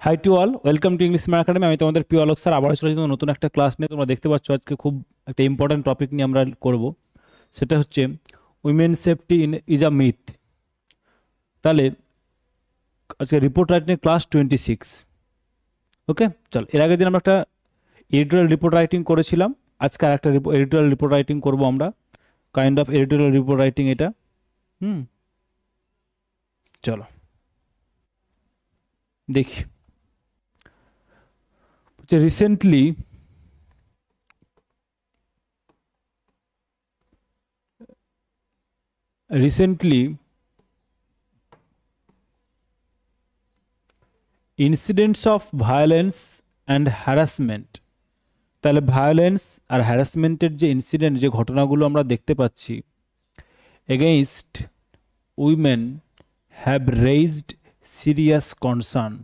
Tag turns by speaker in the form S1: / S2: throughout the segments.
S1: High to all, welcome to English Man Academy. আমি তোমাদের প্রিয় আলোক স্যার, আবার চলে এসেছি নতুন একটা ক্লাস নিয়ে। তোমরা দেখতে পাচ্ছ আজকে খুব একটা ইম্পর্ট্যান্ট টপিক নিয়ে আমরা করব, সেটা হচ্ছে women safety is a myth. তাহলে আজকে রিপোর্ট রাইটিং ক্লাস 26। ওকে, চল। এর আগের দিন আমরা একটা এডিটোরিয়াল রিপোর্ট রাইটিং করেছিলাম, আজকে আর একটা এডিটোরিয়াল রিপোর্ট রাইটিং করবো আমরা। Kind of editorial report writing এটা। চলো দেখি। Recently incidents of violence and harassment. তাহলে ভায়োলেন্স আর হ্যারাসমেন্টের যে ইনসিডেন্ট, যে ঘটনাগুলো আমরা দেখতে পাচ্ছি, against women have raised serious concern.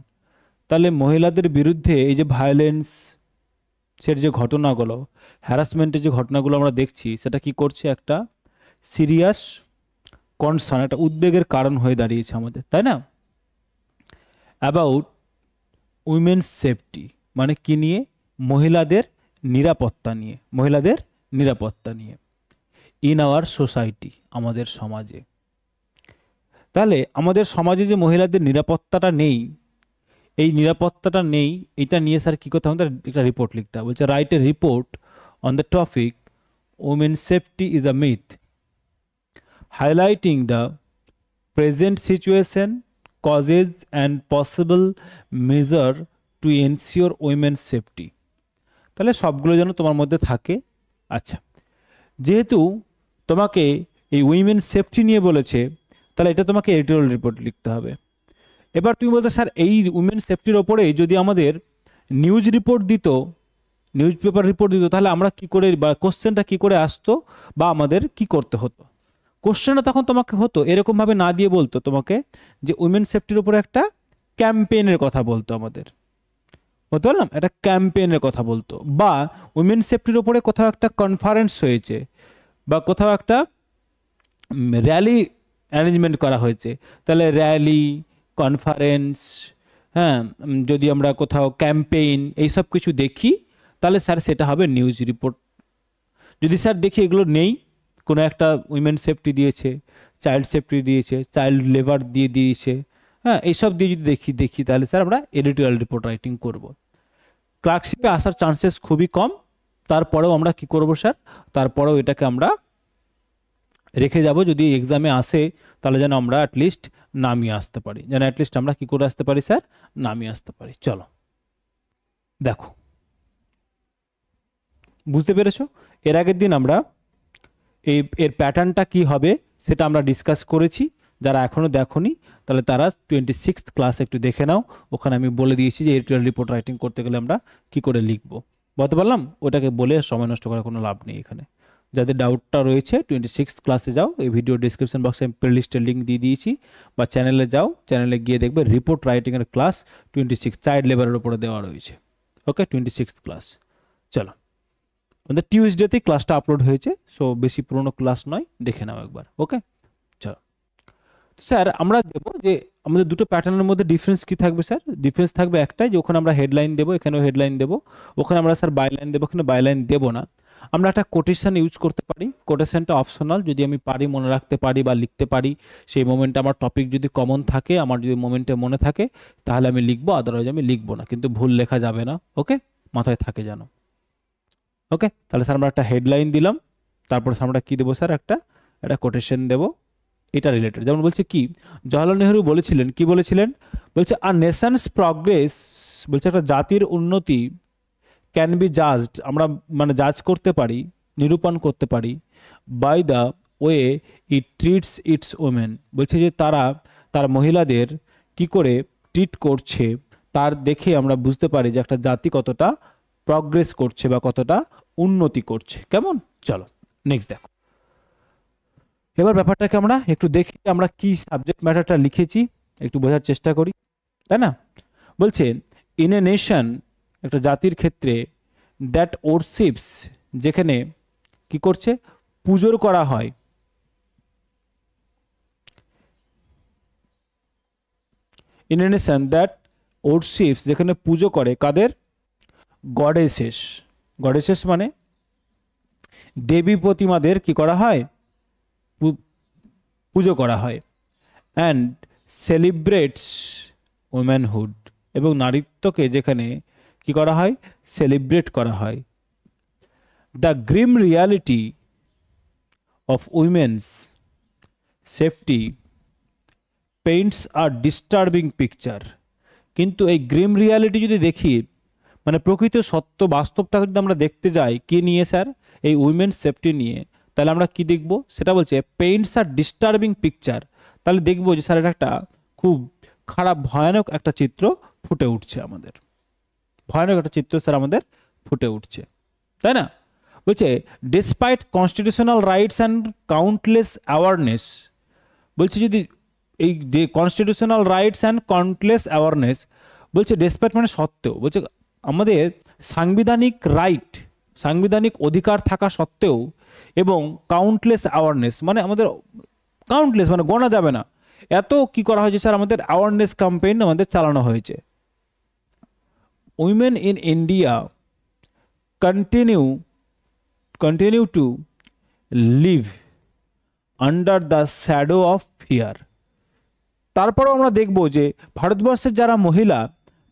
S1: তাহলে মহিলাদের বিরুদ্ধে এই যে ভায়োলেন্সের যে ঘটনাগুলো, হ্যারাসমেন্টের যে ঘটনাগুলো আমরা দেখছি, সেটা কি করছে? একটা সিরিয়াস কনসার্ন, একটা উদ্বেগের কারণ হয়ে দাঁড়িয়েছে আমাদের, তাই না? অ্যাবাউট উইমেন্স সেফটি, মানে কি নিয়ে? মহিলাদের নিরাপত্তা নিয়ে, মহিলাদের নিরাপত্তা নিয়ে ইন আওয়ার সোসাইটি, আমাদের সমাজে। তাহলে আমাদের সমাজে যে মহিলাদের নিরাপত্তাটা নেই, এই নিরাপত্তাটা নেই, এটা নিয়ে স্যার কী করতে হবে? আমাদের একটা রিপোর্ট লিখতে হবে। বলছে write a report on the topic women safety is a myth, highlighting the present situation, causes and possible measure to ensure women's safety। তাহলে সবগুলো যেন তোমার মধ্যে থাকে। আচ্ছা, যেহেতু তোমাকে এই উইমেন সেফটি নিয়ে বলেছে, তাহলে এটা তোমাকে এডিটোরিয়াল রিপোর্ট লিখতে হবে। এবার তুমি বলতে, স্যার এই উইমেন সেফটির ওপরে যদি আমাদের নিউজ রিপোর্ট দিত, নিউজ পেপার রিপোর্ট দিত, তাহলে আমরা কি করে, বা কোশ্চেনটা কি করে আসতো, বা আমাদের কি করতে হতো? কোশ্চেনটা তখন তোমাকে হতো এরকমভাবে না দিয়ে বলতো তোমাকে যে উইমেন সেফটির উপরে একটা ক্যাম্পেইনের কথা বলতো আমাদের, বলতে পারলাম, একটা ক্যাম্পেইনের কথা বলতো, বা উইমেন সেফটির উপরে কোথাও একটা কনফারেন্স হয়েছে, বা কোথাও একটা র্যালি অ্যারেঞ্জমেন্ট করা হয়েছে। তাহলে র্যালি, কনফারেন্স, হ্যাঁ, যদি আমরা কোথাও ক্যাম্পেইন এইসব কিছু দেখি, তাহলে স্যার সেটা হবে নিউজ রিপোর্ট। যদি স্যার দেখি এগুলো নেই, কোনো একটা উইমেন সেফটি দিয়েছে, চাইল্ড সেফটি দিয়েছে, চাইল্ড লেবার দিয়ে দিয়েছে, হ্যাঁ, এইসব দিয়ে যদি দেখি তাহলে স্যার আমরা এডিটোরিয়াল রিপোর্ট রাইটিং করব। ক্লার্কশিপে আসার চান্সেস খুবই কম, তারপরেও আমরা কি করব স্যার? তারপরেও এটাকে আমরা রেখে যাব, যদি এক্সামে আসে তাহলে যেন আমরা অ্যাটলিস্ট নামিয়ে আসতে পারি, যেন অ্যাটলিস্ট আমরা কি করে আসতে পারি স্যার? নামিয়ে আসতে পারি। চলো দেখো, বুঝতে পেরেছো? এর আগের দিন আমরা এর প্যাটার্নটা কি হবে সেটা আমরা ডিসকাস করেছি। যারা এখনও দেখোনি তাহলে তারা 26th ক্লাস একটু দেখে নাও, ওখানে আমি বলে দিয়েছি যে এডিটোরিয়াল রিপোর্ট রাইটিং করতে গেলে আমরা কি করে লিখবো, বলতে পারলাম? ওটাকে বলে সময় নষ্ট করার কোনো লাভ নেই এখানে। যাদের ডাউটটা রয়েছে 26th ক্লাসে যাও, এই ভিডিও ডিসক্রিপশন বক্সে আমি প্লে লিস্টের লিঙ্ক দিয়ে দিয়েছি, বা চ্যানেলে যাও, চ্যানেলে গিয়ে দেখবে রিপোর্ট রাইটিংয়ের ক্লাস 26 চাইল্ড লেবারের উপরে দেওয়া রয়েছে। ওকে, 26th ক্লাস। চলো, আমাদের টিউসডেতেই ক্লাসটা আপলোড হয়েছে, সো বেশি পুরোনো ক্লাস নয়, দেখে নাও একবার। ওকে, চলো স্যার, আমরা দেবো যে আমাদের দুটো প্যাটার্নের মধ্যে ডিফারেন্স কি থাকবে স্যার? ডিফারেন্স থাকবে একটাই, যে ওখানে আমরা হেডলাইন দেবো, এখানেও হেডলাইন দেবো। ওখানে আমরা স্যার বাইলাইন দেবো, এখানে বাইলাইন দেবো না। আমরা একটা কোটেশন ইউজ করতে পারি, কোটেশনটা অপশনাল, যদি আমি পারি, মনে রাখতে পারি বা লিখতে পারি, সেই মোমেন্টে আমার টপিক যদি কমন থাকে, আমার যদি মোমেন্টে মনে থাকে, তাহলে আমি লিখবো, আদারওয়াইজ আমি লিখবো না, কিন্তু ভুল লেখা যাবে না। ওকে, মাথায় থাকে জানো। ওকে, তাহলে স্যার আমরা একটা হেডলাইন দিলাম, তারপর স্যার আমরা কি দেবো স্যার? একটা কোটেশন দেবো, এটা রিলেটেড। যেমন বলছে কি, জওহরলাল নেহরু বলেছিলেন, কি বলেছিলেন? বলছে আ নেশনস প্রগ্রেস, বলছে একটা জাতির উন্নতি ক্যান বি জাজড, আমরা মানে জাজ করতে পারি, নিরূপণ করতে পারি, by the way it treats its women. বলছে যে তার মহিলাদের কি করে ট্রিট করছে, তার দেখে আমরা বুঝতে পারি যে একটা জাতি কতটা প্রগ্রেস করছে বা কতটা উন্নতি করছে। কেমন? চলো নেক্সট দেখো। এবার ব্যাপারটাকে আমরা একটু দেখি, আমরা কি সাবজেক্ট ম্যাটারটা লিখেছি একটু বোঝার চেষ্টা করি, তাই না? বলছে ইন এ নেশন, একটা জাতির ক্ষেত্রে, দ্যাট ওরশিপস, যেখানে কি করছে? পুজোর করা হয়, ইন এ নেশন দ্যাট ওরশিপস যেখানে পুজো করে কাদের? গডেসেস। গডেসেস মানে দেবী প্রতিমাদের কি করা হয়? পুজো করা হয়। অ্যান্ড সেলিব্রেটস ওমেনহুড, এবং নারীত্বকে যেখানে কি করা হয়? সেলিব্রেট করা হয়। The grim reality of women's safety paints are disturbing picture. কিন্তু এই গ্রিম রিয়ালিটি যদি দেখি, মানে প্রকৃত সত্য বাস্তবটাকে যদি আমরা দেখতে যাই, কি নিয়ে স্যার? এই উইমেন্স সেফটি নিয়ে, তাহলে আমরা কি দেখব? সেটা বলছে পেইন্টস আর ডিস্টার্বিং পিকচার। তাহলে দেখবো যে স্যার এটা একটা খুব খারাপ ভয়ানক একটা চিত্র ফুটে উঠছে আমাদের, ভয়ানক একটা চিত্র স্যার আমাদের ফুটে উঠছে, তাই না? বলছে despite constitutional rights and countless awareness. বলছে যদি এই constitutional rights and countless awareness, বলছে ডিসপাইট মানে সত্ত্বেও, বলছে আমাদের সাংবিধানিক রাইট, সাংবিধানিক অধিকার থাকা সত্ত্বেও, এবং কাউন্টলেস অ্যাওয়ারনেস মানে আমাদের কাউন্টলেস মানে গোনা যাবে না, এত কি করা হয়েছে স্যার? আমাদের অ্যাওয়ারনেস ক্যাম্পেইন আমাদের চালানো হয়েছে। Women in India continue to live under the shadow of fear। তারপরেও আমরা দেখব যে ভারতবর্ষের যারা মহিলা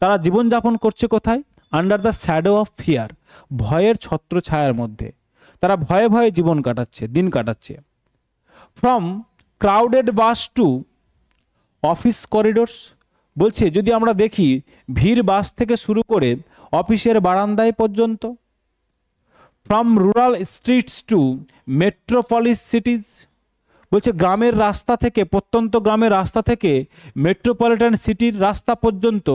S1: তারা জীবনযাপন করছে কোথায়? Under the shadow of fear, ভয়ের ছত্রছায়ার মধ্যে তারা ভয়ে ভয়ে জীবন কাটাচ্ছে, দিন কাটাচ্ছে। From crowded bus to office corridors, বলছে যদি আমরা দেখি ভিড় বাস থেকে শুরু করে অফিসের বারান্দায় পর্যন্ত। From rural streets to metropolis cities, বলছে গ্রামের রাস্তা থেকে, প্রত্যন্ত গ্রামের রাস্তা থেকে মেট্রোপলিটন সিটির রাস্তা পর্যন্ত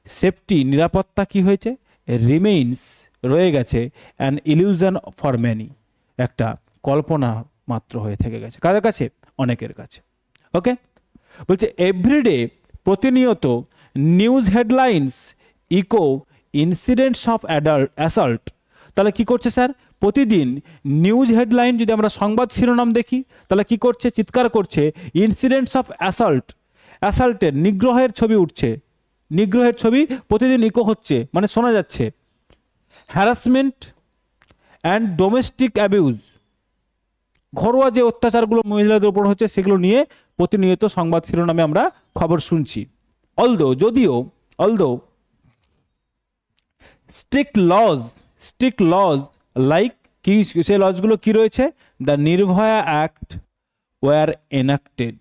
S1: সেফটি, নিরাপত্তা কি হয়েছে? রিমেইনস, রয়ে গেছে, অ্যান ইলিউশন ফর ম্যানি, একটা কল্পনা মাত্র হয়ে থেকে গেছে। কাদের কাছে? অনেকের কাছে। ওকে, বলছে এভরিডে, প্রতিনিয়ত, news headlines echo incidents of assault. তাহলে কি করছে স্যার? প্রতিদিন নিউজ হেডলাইন যদি আমরা সংবাদ শিরোনাম দেখি, তাহলে কি করছে? চিৎকার করছে ইনসিডেন্টস অফ অ্যাসাল্ট, অ্যাসাল্টের, নিগ্রহের ছবি উঠছে, নিগ্রহের ছবি প্রতিদিন ইকো হচ্ছে, মানে শোনা যাচ্ছে। হ্যারাসমেন্ট অ্যান্ড ডোমেস্টিক অ্যাবিউজ, ঘরোয়া যে অত্যাচারগুলো মহিলাদের উপর হচ্ছে সেগুলো নিয়ে প্রতিনিয়ত সংবাদ শিরোনামে আমরা খবর শুনছি। অলদো স্ট্রিক্ট লজ লাইক, কি সে লজগুলো কি রয়েছে? The Nirbhaya act were enacted.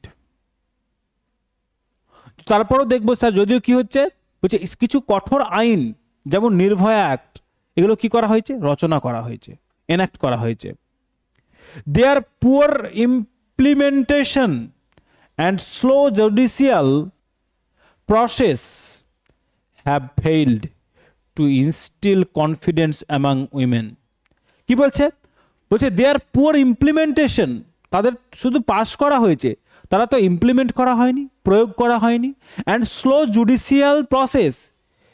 S1: তারপরও দেখবো স্যার যদিও কি হচ্ছে, বলছে কিছু কঠোর আইন যেমন নির্ভয়া অ্যাক্ট, এগুলো কি করা হয়েছে? রচনা করা হয়েছে, এনাক্ট করা হয়েছে। Their poor implementation and slow judicial process have failed to instil confidence among women. কি বলছে? বলছে দেয়ার পুয়ার ইমপ্লিমেন্টেশন, তাদের শুধু পাস করা হয়েছে, তারা তো ইমপ্লিমেন্ট করা হয়নি, প্রয়োগ করা হয়নি। অ্যান্ড স্লো জুডিশিয়াল প্রসেস,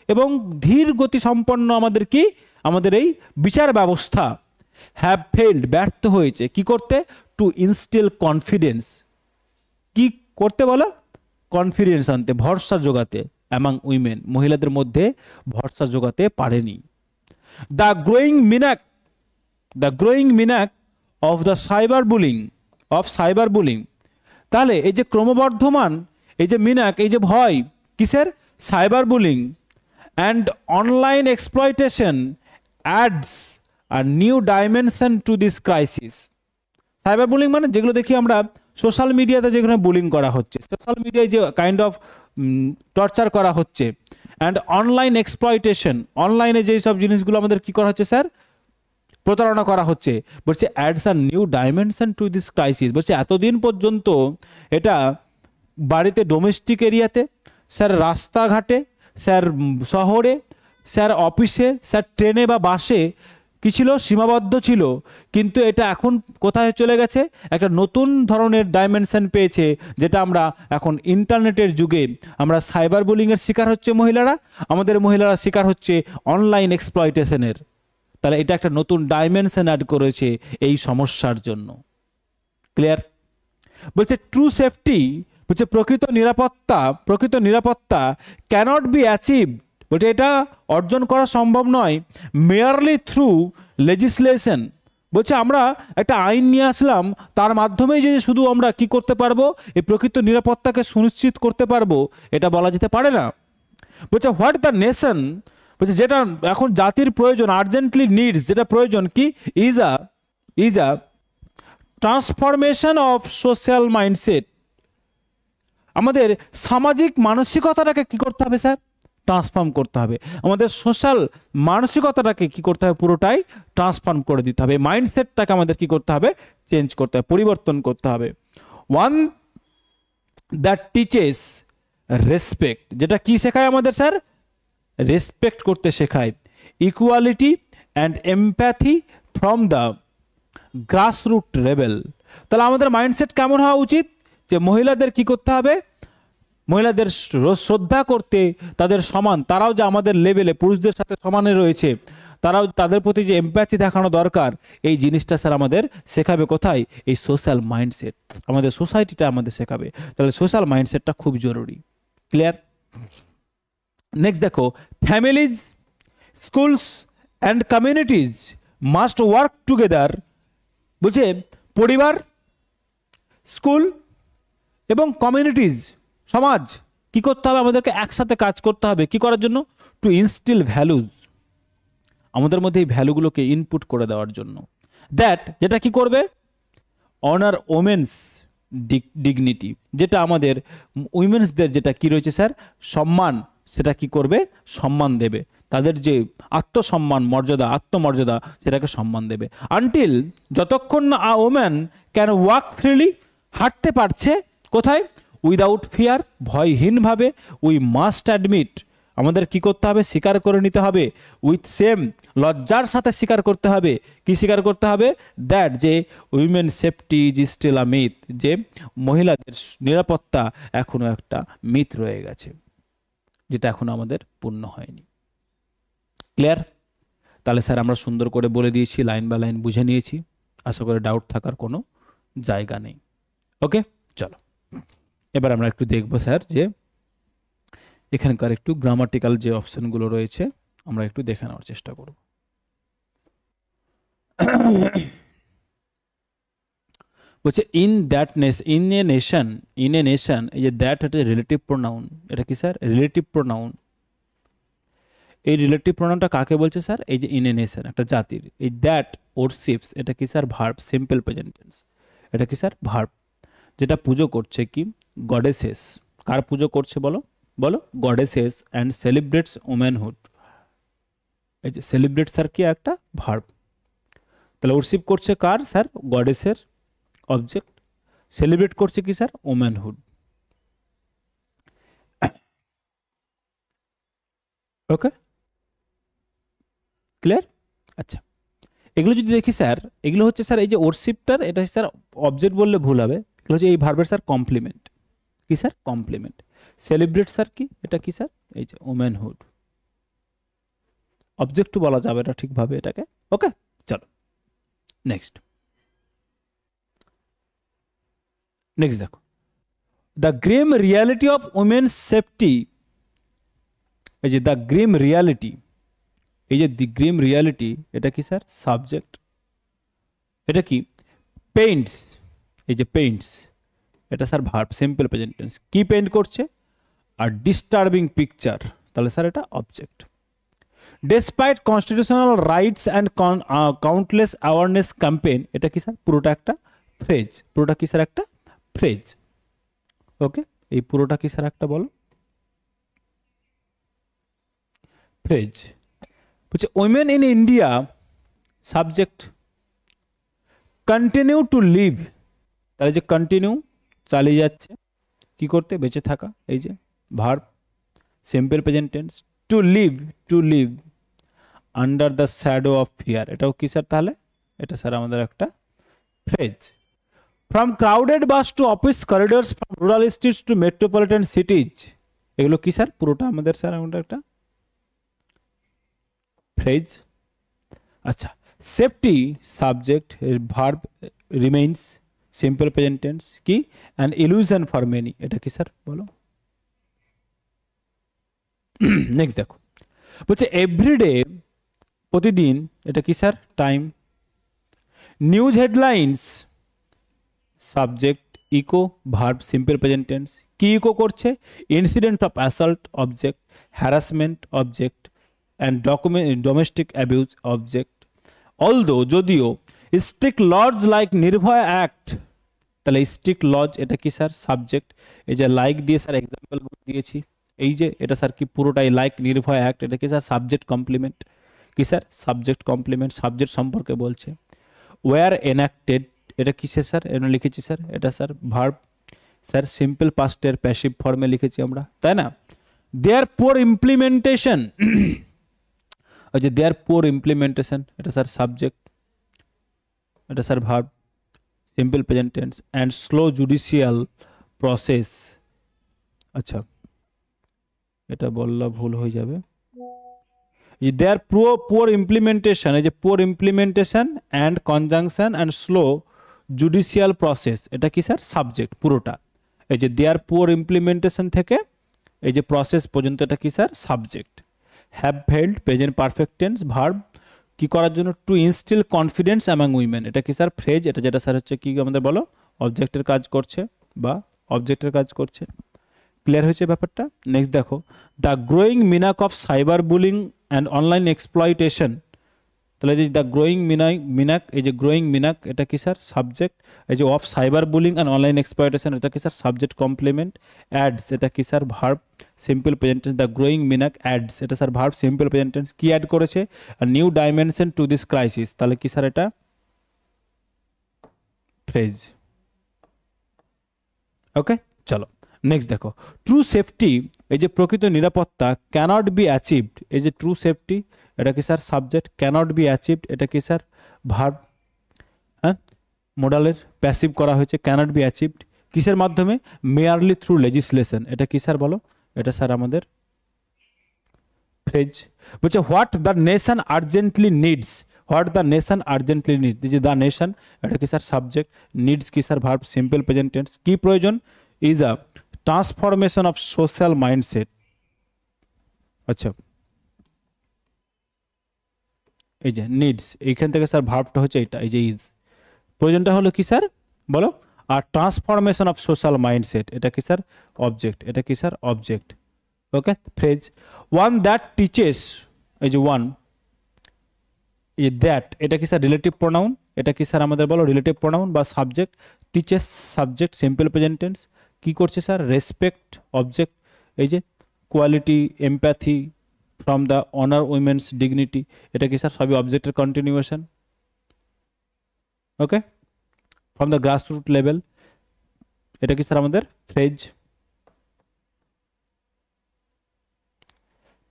S1: এবং ধীর গতি সম্পন্ন আমাদের কি, আমাদের এই বিচার ব্যবস্থা হ্যাভ ফেইল্ড, ব্যর্থ হয়েছে কি করতে? টু ইনস্টিল কনফিডেন্স, কি করতে বলো? কনফিডেন্স আনতে, ভরসা যোগাতে, অ্যামাং উইমেন, মহিলাদের মধ্যে ভরসা যোগাতে পারেনি। The growing menace of the cyber bullying, তাহলে এই যে ক্রমবর্ধমান এই যে মিনাক, এই যে ভয়, কিসের? Cyber bullying and online exploitation adds are new dimension to this crisis. Cyber bullying মানে যেগুলো দেখি আমরা সোশ্যাল মিডিয়াতে, যেখানে বুলিং করা হচ্ছে, সোশ্যাল মিডিয়ায় যে কাইন্ড অফ টর্চার করা হচ্ছে, অ্যান্ড অনলাইন এক্সপ্লয়টেশন, অনলাইনে যেই সব জিনিসগুলো আমাদের কি করা হচ্ছে স্যার? প্রতারণা করা হচ্ছে। বলছে adds are new dimension to this crisis, বলছে এতদিন পর্যন্ত এটা বাড়িতে, ডোমেস্টিক এরিয়াতে স্যার, রাস্তাঘাটে স্যার, শহরে স্যার, অফিসে স্যার, ট্রেনে বা বাসে কি ছিল? সীমাবদ্ধ ছিল। কিন্তু এটা এখন কোথায় চলে গেছে? একটা নতুন ধরনের ডাইমেনশন পেয়েছে, যেটা আমরা এখন ইন্টারনেটের যুগে আমরা সাইবার বুলিংয়ের শিকার হচ্ছে মহিলারা, আমাদের মহিলারা শিকার হচ্ছে অনলাইন এক্সপ্লয়টেশনের। তাহলে এটা একটা নতুন ডাইমেনশন অ্যাড করেছে এই সমস্যার জন্য। ক্লিয়ার? বলছে ট্রু সেফটি বলছে প্রকৃত নিরাপত্তা ক্যানট বি অ্যাচিভ, বলছে এটা অর্জন করা সম্ভব নয় মেয়ারলি থ্রু লেজিসলেশন। বলছে আমরা একটা আইন নিয়ে আসলাম, তার মাধ্যমেই যে শুধু আমরা কি করতে পারবো, এই প্রকৃত নিরাপত্তাকে সুনিশ্চিত করতে পারবো, এটা বলা যেতে পারে না। বলছে হোয়াট দ্য নেশন, বলছে যেটা এখন জাতির প্রয়োজন, আর্জেন্টলি নিডস, যেটা প্রয়োজন কি, is a transformation of social mindset. আমাদের সামাজিক মানসিকতাটাকে কি করতে হবে স্যার, ট্রান্সফর্ম করতে হবে। আমাদের সোশ্যাল মানসিকতাটাকে কি করতে হবে, পুরোটাই ট্রান্সফর্ম করে দিতে হবে। মাইন্ডসেটটাকে আমাদের কি করতে হবে, চেঞ্জ করতে হবে, পরিবর্তন করতে হবে। ওয়ান দ্যাট টিচেস রেসপেক্ট, যেটা কি শেখায় আমাদের স্যার, রেসপেক্ট করতে শেখায়। Equality and empathy from the grassroot level. তাহলে আমাদের মাইন্ডসেট কেমন হওয়া উচিত, যে মহিলাদের কি করতে হবে, মহিলাদের শ্রদ্ধা করতে, তাদের সমান, তারাও যে আমাদের লেভেলে পুরুষদের সাথে সমানে রয়েছে, তারাও তাদের প্রতি যে এমপ্যাথি দেখানো দরকার, এই জিনিসটা স্যার আমাদের শেখাবে কোথায়, এই সোশ্যাল মাইন্ডসেট, আমাদের সোসাইটিটা আমাদের শেখাবে। তাহলে সোশ্যাল মাইন্ডসেটটা খুব জরুরি। ক্লিয়ার? নেক্সট দেখো, families, schools and communities must work together. বলছে পরিবার, স্কুল এবং কমিউনিটিজ, সমাজ কি করতে হবে, আমাদেরকে একসাথে কাজ করতে হবে। কি করার জন্য, টু ইনস্টিল ভ্যালুজ, আমাদের মধ্যে এই ভ্যালুগুলোকে ইনপুট করে দেওয়ার জন্য। দ্যাট, যেটা কি করবে, অনার ওমেন্স ডিগনিটি, যেটা আমাদের উইমেন্সদের যেটা কি রয়েছে স্যার, সম্মান, সেটা কি করবে, সম্মান দেবে। তাদের যে আত্মসম্মান, মর্যাদা, আত্মমর্যাদা, সেটাকে সম্মান দেবে। আনটিল, যতক্ষণ না a woman can walk freely, হাঁটতে পারছে কোথায়, উইদাউট ফিয়ার, ভয়হীনভাবে, উই মাস্ট অ্যাডমিট, আমাদের কি করতে হবে, স্বীকার করে নিতে হবে, উইথ সেম, লজ্জার সাথে স্বীকার করতে হবে। কি স্বীকার করতে হবে, দ্যাট, যে women safety is still a myth, যে মহিলাদের নিরাপত্তা এখনো একটা মিথ রয়ে গেছে, যেটা এখনো আমাদের পূর্ণ হয়নি। ক্লিয়ার? তাহলে স্যার আমরা সুন্দর করে বলে দিয়েছি, লাইন বাই লাইন বুঝে নিয়েছি, আশা করে ডাউট থাকার কোনো জায়গা নেই। ওকে, চলো এবার আমরা একটু দেখবো স্যার যে এখানকার একটু গ্রামাটিক্যাল যে অপশনগুলো রয়েছে আমরা একটু দেখে নেওয়ার চেষ্টা করব। বলছে ইন এ নেশন, এই যে দ্যাট এটা রিলেটিভ প্রোনাউন, এটা কি স্যার, রিলেটিভ প্রোনাউন। এই রিলেটিভ প্রোনাউনটা কাকে বলছে স্যার, এই যে ইন এ নেশন, একটা জাতির। এই দ্যাট ওরশিপস, এটা কি sir, verb, simple present tense. এটা কি স্যার, ভার্ব, যেটা পুজো করছে কি, গডেসেস। কার পুজো করছে বলো, গডেসেস, অ্যান্ড সেলিব্রেটস ওম্যানহুড। এই যে সেলিব্রেট স্যার কি একটা ভার্ব, তাহলে ওরশিপ করছে কার, স্যার, গডেসের অবজেক্ট। সেলিব্রেট করছে কি স্যার, ওম্যানহুড। ওকে, ক্লিয়ার? আচ্ছা, এগুলো যদি দেখি স্যার, এগুলো হচ্ছে স্যার এই যে ওরশিপটার, এটা স্যার অবজেক্ট বললে ভুল হবে, এগুলো হচ্ছে এই ভার্বের স্যার কমপ্লিমেন্ট। কি স্যার, কমপ্লিমেন্ট। সেলিব্রেট স্যার কি, এটা কি স্যার, এই যে ওম্যানহুড। অবজেক্ট বলা যাবে না ঠিকভাবে এটাকে। ওকে, চলো নেক্সট দেখো, the grim reality of women's safety. এই যে দ্য গ্রিম রিয়ালিটি, এই যে দি গ্রিম রিয়ালিটি, এটা কি স্যার, সাবজেক্ট। এটা কি, পেইন্টস, এই যে পেইন্টস, এটা sir verb, simple present tense. কি পেইন্ট করছে, আর ডিস্টার্বিং পিকচার, তাহলে স্যার এটা object. Despite constitutional rights and countless awareness campaign, এটা কি স্যার, পুরোটা একটা ফ্রেজ, পুরোটা কি স্যার, একটা ফ্রেজ। ওকে, এই পুরোটা কি স্যার, একটা বলো, ফ্রেজ। বলছে women in India, subject. Continue to live, তাহলে যে কন্টিনিউ, চালিয়ে যাচ্ছে, কি করতে, বেঁচে থাকা, এই যে verb, simple present tense. To live under the shadow of fear, এটাও কি স্যার, তাহলে এটা স্যার আমাদের একটা phrase. From crowded bus to office corridors, from rural streets to metropolitan cities, এগুলো কি স্যার, পুরোটা আমাদের স্যার আমাদের একটা ফ্রেজ। আচ্ছা, safety subject, verb remains, simple present tense কি অ্যান ইলুশন ফর মেনি, এটা কি স্যার বলো। নেক্সট দেখো বলছে এভরিডে, প্রতিদিন, এটা কি sir time. News headlines subject, echo verb simple present tense, কি ইকো করছে, incident of assault object, harassment object and domestic abuse object. Although যদিও, strict laws like Nirbhaya act, তাহলে স্ট্রিক্ট লজ এটা কি স্যার সাবজেক্ট। এই যে লাইক দিয়ে sir example দিয়েছি, এই যে এটা স্যার কি পুরোটাই লাইক নির্ভয়া অ্যাক্ট, এটা কি স্যার সাবজেক্ট কমপ্লিমেন্ট, কি স্যার সাবজেক্ট কমপ্লিমেন্ট, সাবজেক্ট সম্পর্কে বলছে। ওয়ার এনাক্টেড, এটা কিসে স্যার এটা লিখেছি স্যার, এটা স্যার ভার্ব স্যার সিম্পল পাস্টের প্যাসিভ ফর্মে লিখেছি আমরা, তাই না। দেয়ার পোর ইমপ্লিমেন্টেশন, ওই যে দেয়ার পোর ইমপ্লিমেন্টেশন এটা স্যার সাবজেক্ট, এটা sir verb simple present tense. And slow judicial process, আচ্ছা এটা বললা ভুল হয়ে যাবে। দেয়ার পোর ইমপ্লিমেন্টেশন, এই যে poor implementation and conjunction and slow judicial process, এটা কি স্যার সাবজেক্ট পুরোটা। এই যে দেয়ার পোর ইমপ্লিমেন্টেশন থেকে এই যে প্রসেস পর্যন্ত এটা কি sir subject. Have failed present perfect tense verb, কি করার জন্য, to instil confidence among women, এটা কি স্যার ফ্রেজ, এটা যেটা স্যার হচ্ছে কি আমাদের বলো অবজেক্টের কাজ করছে বা অবজেক্টের কাজ করছে। ক্লিয়ার হয়েছে ব্যাপারটা। নেক্সট দেখো the growing menace of cyber bullying and online exploitation, তাহলে যে দ্য গ্রোয়িং মিনাক, এই যে গ্রোয়িং মিনাক এটা কি স্যার সাবজেক্ট। এই যে of cyber bullying and online exploitation এটা কি স্যার সাবজেক্ট কমপ্লিমেন্ট। অ্যাডস এটা কি sir verb simple present tense, the growing menace adds এটা sir verb simple present tense, কি অ্যাড করেছে, new dimension to this crisis, তাহলে কি স্যার এটা ফ্রেজ। ওকে চলো নেক্সট দেখো ট্রু সেফটি, এই যে প্রকৃত নিরাপত্তা ক্যানট বি অ্যাচিভড, এই যে ট্রু সেফটি এটা কি sir subject, cannot be achieved এটা কি স্যার ভার্ব, হ্যাঁ মোডালের প্যাসিভ করা হয়েছে, ক্যানট বি অ্যাচিভড কিসের মাধ্যমে, মেয়ারলি থ্রু লেজিসলেশন, এটা কি স্যার বলো, এটা স্যার আমাদের ফ্রেজ। বলছে what the nation urgently needs, what the nation urgently needs, এই যে দ্য নেশন এটা কি স্যার সাবজেক্ট, নিডস কি sir verb simple present tense, কি প্রয়োজন, is a transformation of social mindset. আচ্ছা এই যে নিডস, এইখান থেকে স্যার ভার্বটা হচ্ছে এটা, এই যে ইজ, প্রয়োজনটা হলো কি স্যার বলো, আর ট্রান্সফরমেশন অফ সোশ্যাল মাইন্ডসেট এটা কি স্যার অবজেক্ট, এটা কি sir object. Okay phrase. One that teaches, এই যে ওয়ান, এই দ্যাট এটা কি স্যার রিলেটিভ প্রোনাউন, এটা কি স্যার আমাদের বলো রিলেটিভ প্রোনাউন বা subject, teaches subject simple present tense, কি করছে স্যার রেসপেক্ট অবজেক্ট, এই যে quality empathy from the honour women's dignity, এটা কি স্যার সবই অবজেক্টের continuation. Okay from the grassroot level, এটা কি স্যার আমাদের phrase.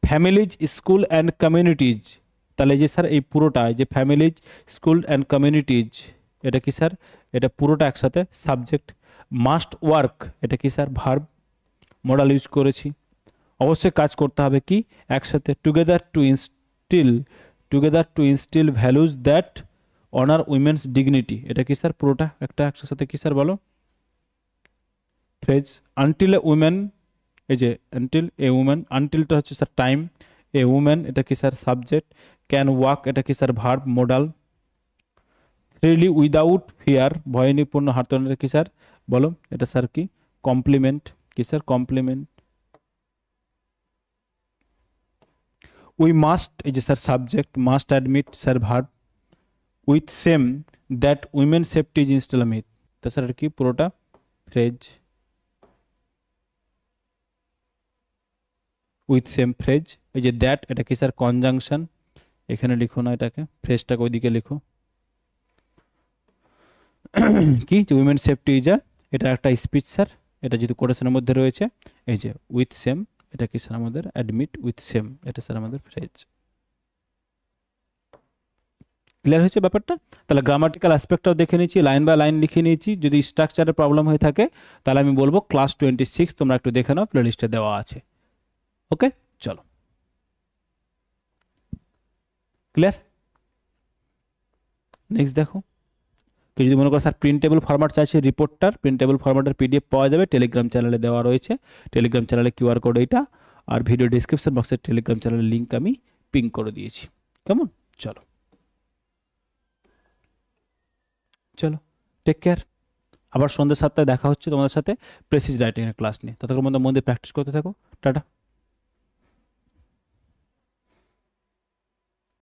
S1: Families school and communities, তাহলে এই যে স্যার এই পুরোটা, এই যে ফ্যামিলিজ স্কুল অ্যান্ড কমিউনিটিজ এটা কি স্যার, এটা পুরোটা একসাথে সাবজেক্ট। মাস্ট ওয়ার্ক এটা কি স্যার ভার্ব, মডাল ইউজ করেছি, অবশ্যই কাজ করতে হবে কি একসাথে, together two instil values that honour women's dignity, এটা কি স্যার পুরোটা একটা একসাথে কি স্যার বলো ফ্রেজ। আনটিল এ উইমেন, এই যে আনটিল এ উমেন, আনটিলটা হচ্ছে স্যার টাইম, এ উমেন এটা কি স্যার সাবজেক্ট, ক্যান ওয়াক এটা কি sir verb modal. Freely without fear ভয় নিপূর্ণ হাতটা কি স্যার বলো, এটা স্যার কি কমপ্লিমেন্ট, কি স্যার কমপ্লিমেন্ট। উই মাস্ট এই যে sir subject, must admit sir verb, with same that women safety is install myth, তা স্যার কি পুরোটা ফ্রেজ। উইথ সেম ফ্রেজ, এই যে দ্যাট এটা কি স্যার কনজাংশন, এখানে লিখো না এটাকে, ফ্রেজটাকে ওইদিকে লিখো কি উইমেন সেফটি ইজ আ, এটা একটা স্পিচ স্যার, এটা যদি কোটেশনের মধ্যে রয়েছে, এই যে উইথ সেম এটা কি স্যার আমাদের অ্যাডমিট উইথ সেম, এটা স্যার আমাদের ফ্রেজ। ক্লিয়ার হয়েছে ব্যাপারটা। তাহলে গ্রামাটিক্যাল অ্যাসপেক্টটাও দেখে নিয়েছি, লাইন বাই লাইন লিখে নিয়েছি, যদি স্ট্রাকচারের প্রবলেম হয়ে থাকে তাহলে আমি বলবো ক্লাস 26 তোমরা একটু দেখে নাও, প্লেলিস্টে দেওয়া আছে। ওকে চলো ক্লিয়ার। নেক্সট দেখো কেউ যদি মনে করো স্যার প্রিন্টেবল ফরম্যাট চাইছে রিপোর্টটার, প্রিন্টেবল ফরম্যাটের পিডিএফ পাওয়া যাবে, টেলিগ্রাম চ্যানেলে দেওয়া রয়েছে। টেলিগ্রাম চ্যানেলে কিউআর কোড এইটা, আর ভিডিও ডিসক্রিপশন বক্সের টেলিগ্রাম চ্যানেলের লিঙ্ক আমি পিং করে দিয়েছি। কেমন? চলো চলো, টেক কেয়ার। আবার সন্ধ্যে 7টায় দেখা হচ্ছে তোমাদের সাথে প্রেসিজ রাইটিংয়ের ক্লাস নিয়ে। ততক্ষণ মধ্যে প্র্যাকটিস করতে থাকো। টাটা।